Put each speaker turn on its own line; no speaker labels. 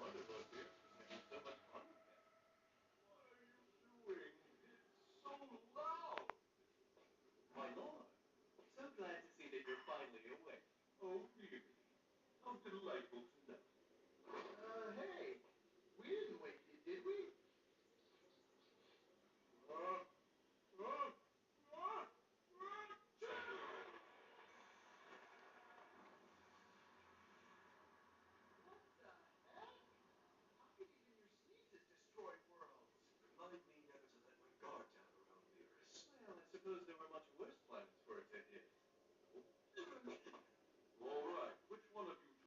fond of us here. We're having so much fun with him. What are you doing? It's so loud. My lord, so glad to see that you're finally awake. Oh, really? How delightful to know.